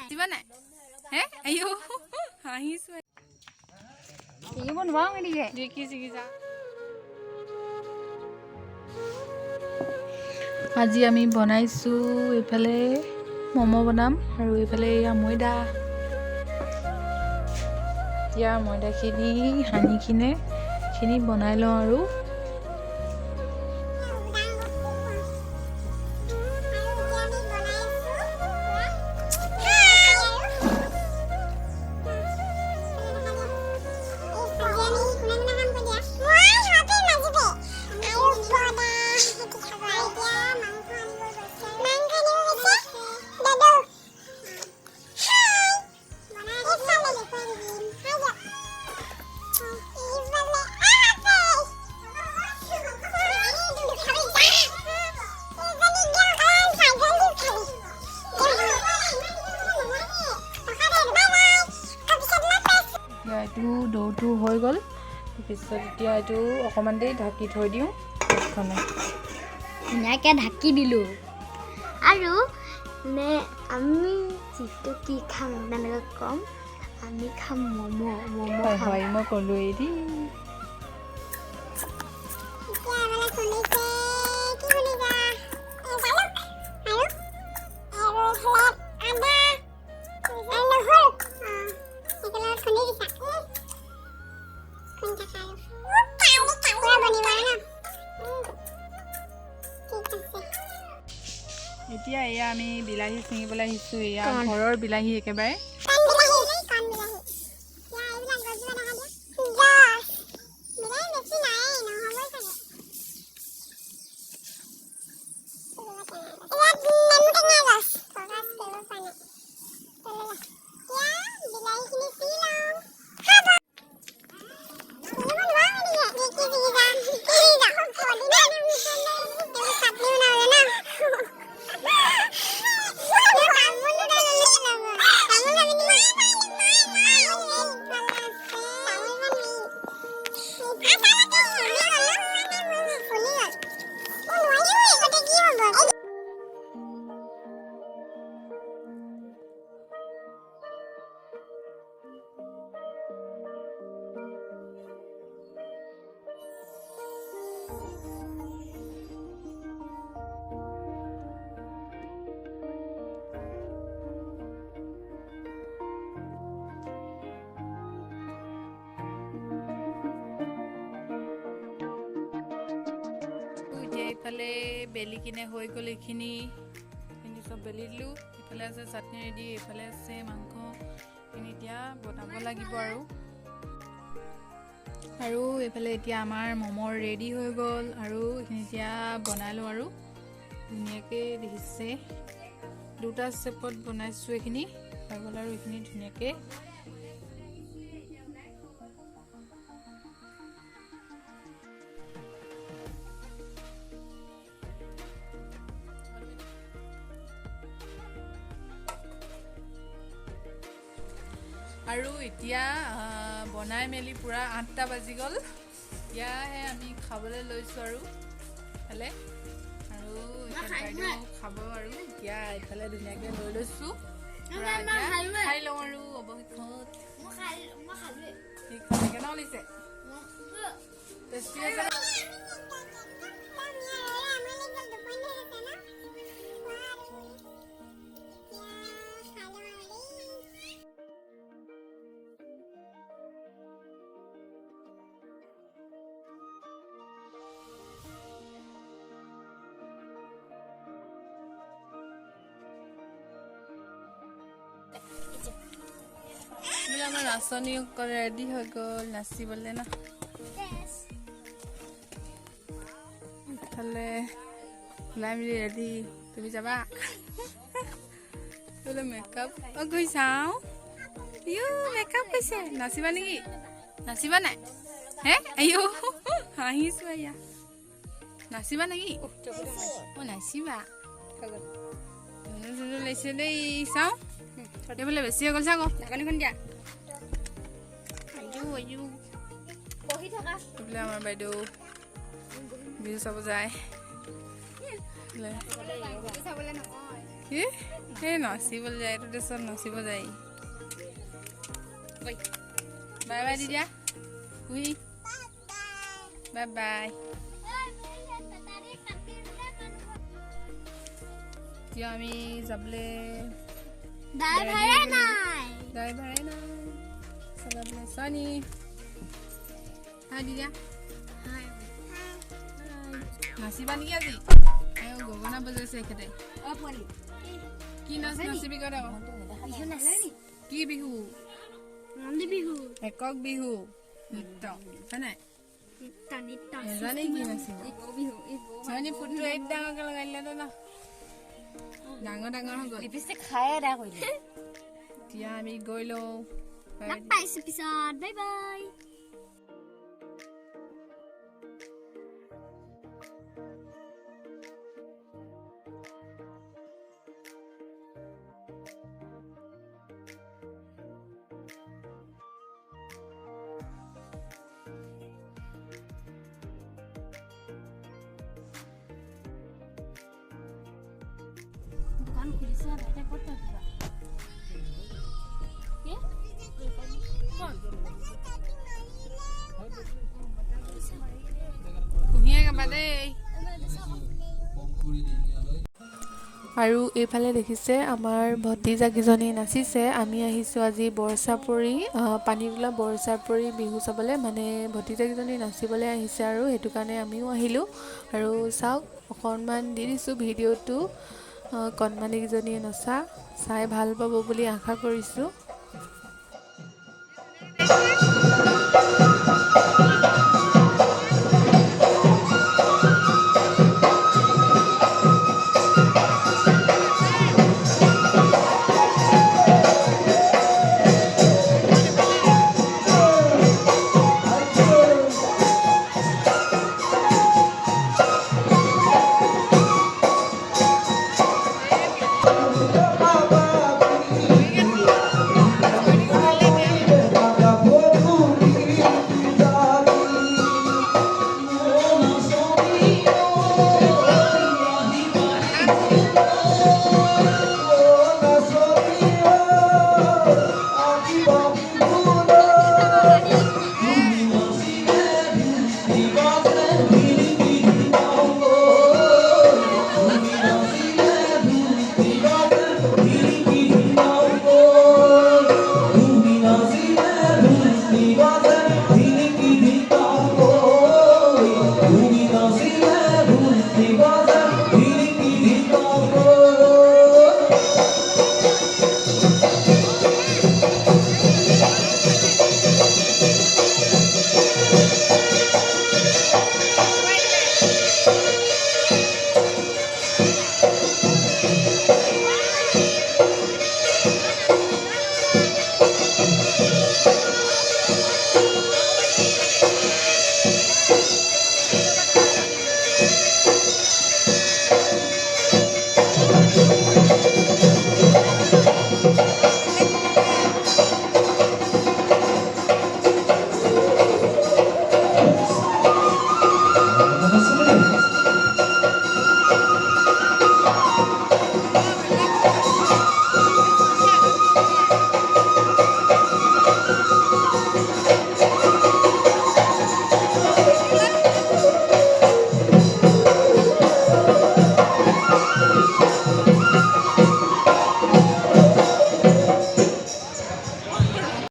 দিবা নাই হে আইও হাঁহিছো শিকিব নোৱাৰো এনেকে দেখি যা আজি আমি বনাইছো এইফালে মমো বনাম আৰু এইফালে এয়া ময়দা এতিয়া ময়দাখিনি সানি খিনি বনাই লওঁ আৰু দৌটো হৈ গ'ল তাৰপিছত এতিয়া এইটো অকণমান দেৰি ঢাকি থৈ দিওঁ ধুনীয়াকৈ ঢাকি দিলোঁ আৰু আমি যিটো কি খাম তেনেকৈ ক'ম আমি খাম ম'ম' হয় মই ক'লোঁ এৰি এতিয়া এয়া আমি বিলাহী ছিঙিবলৈ আহিছোঁ এয়া ঘৰৰ বিলাহী একেবাৰে এইফালে বেলি কিনে হৈ গ'ল এইখিনি চব বেলি দিলোঁ এইফালে আছে চাটনি ৰেডি এইফালে আছে মাংসখিনি এতিয়া বনাব লাগিব আৰু এইফালে এতিয়া আমাৰ ম'ম' ৰেডি হৈ গ'ল আৰু এইখিনি এতিয়া বনাই লওঁ আৰু ধুনীয়াকৈ দেখিছে দুটা ষ্টেপত বনাইছোঁ এইখিনি হৈ গ'ল আৰু এইখিনি ধুনীয়াকৈ আৰু এতিয়া বনাই মেলি পুৰা 8টা বাজি গ'ল এতিয়াহে আমি খাবলৈ লৈছোঁ আৰু ইফালে আৰু বাইদেউ খাব আৰু এতিয়া ইফালে ধুনীয়াকৈ লৈ লৈছোঁ খাই লওঁ আৰু অৱশেষত কেনে ওলাইছে টেষ্টি আছে আমাৰ নাচনী ৰেডি হৈ গ'ল নাচিবলৈ না ইফালে ওলাই মেলি ৰেডি তুমি যাবা বোলে মেকআপ গৈ চাওঁ মেকআপ কৈছে নাচিবা নেকি নাচিবা নাই হে আইও হাঁহিছোঁ এয়া নাচিবা নেকি নাচিবা লৈছে দেই চাওঁ এইফালে বেছি হৈ গ'ল চাওঁ ঢাকনিখন দিয়া এইফালে আমাৰ বাইদেউ বিহু চাব যায় এই নাচিবলৈ যায় এইটো দেশত নাচিব যায় বাই বাই দিদিয়া কুহি বাই বাই এতিয়া আমি যাবলৈ ড্ৰাইভাৰে নাই চলাবলৈ চনি হাই দিদিয়া নাচিবা নেকি আজি গগনা বজাইছে এখেতে কি নাচ নাচিবি কৈ দেখ কি বিহু একক বিহু নৃত্য হয় নাই নেজানে কি নাচিব চনি ফুটটো এক ডাঙৰকে লগাই দিলে ন ডাঙৰ ডাঙৰ হৈ গ'ল খাই এদাই কৰিলে এতিয়া আমি গৈ লওঁ পাইছো পিছত বাই বাই দোকান খুলিছে তাতে ক'ত থাকিবা কুঁহিয়ে গাবা দেই আৰু এইফালে দেখিছে আমাৰ ভতিজাকেইজনী নাচিছে আমি আহিছোঁ আজি বৰচাপৰি পানীতোলা বৰচাপৰি বিহু চাবলৈ মানে ভতিজাকেইজনী নাচিবলৈ আহিছে আৰু সেইটো কাৰণে আমিও আহিলোঁ আৰু চাওক অকণমান দি দিছোঁ ভিডিঅ'টো কণমানিকেইজনীয়ে নচা চাই ভাল পাব বুলি আশা কৰিছোঁ